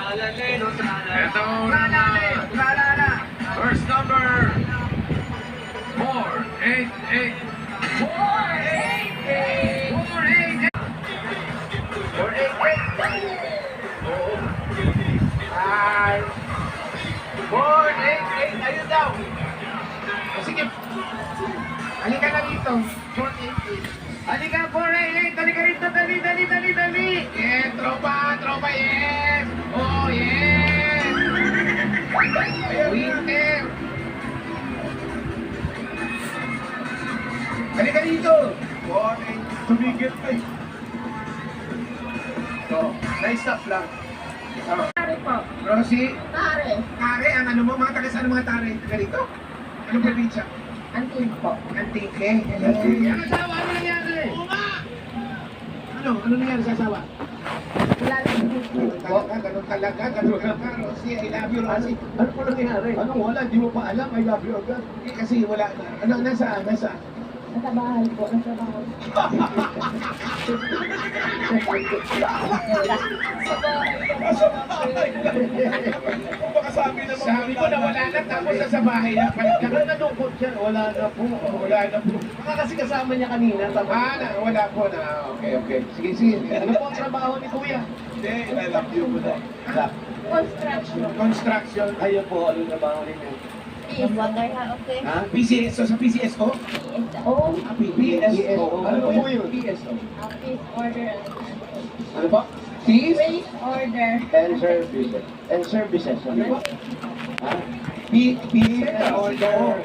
Ito naman. First number 488. 488. 488, ayun daw. O sige. Halika na dito. 488. Halika, 488. Halika rito, dali. Tropa, yes. Oh, yes. Winter. Halika dito. 488. Tumigil ka eh. So, na-stop lang. Tare po. Rosie, Tare. Tare, ang ano mo, mga taga saan mga Tare? Taga rito? Anong probinsya? Antin po. Antique. Ang asawa, ano nangyari? Ano nangyari sa asawa? Wala lang po. Ganun talaga, Rosie, I love you, Rosie. Ano po nangyari? Anong wala? Di mo pa alam. I love you agad. Kasi wala na. Ano, nasaan? Nasa bahay po. Nasa bahay. Sabi ko na wala na, tapos sa bahay na. Nalungkot siya. Wala na po. Baka kasi kasama niya kanina. Wala po na. Okay. Sige. Ano po ang trabaho ni Kuya? Hindi, I love you po na. Construction. Construction. Ayun po, ano trabaho ninyo? Please, water ha, okay? Ha? PCSO, sa PCSO? PSO. PSO. Ano po yun? PSO. Please order. Ano po? Peace Please order. and services. And services. Ano po? Ha? Peace and order.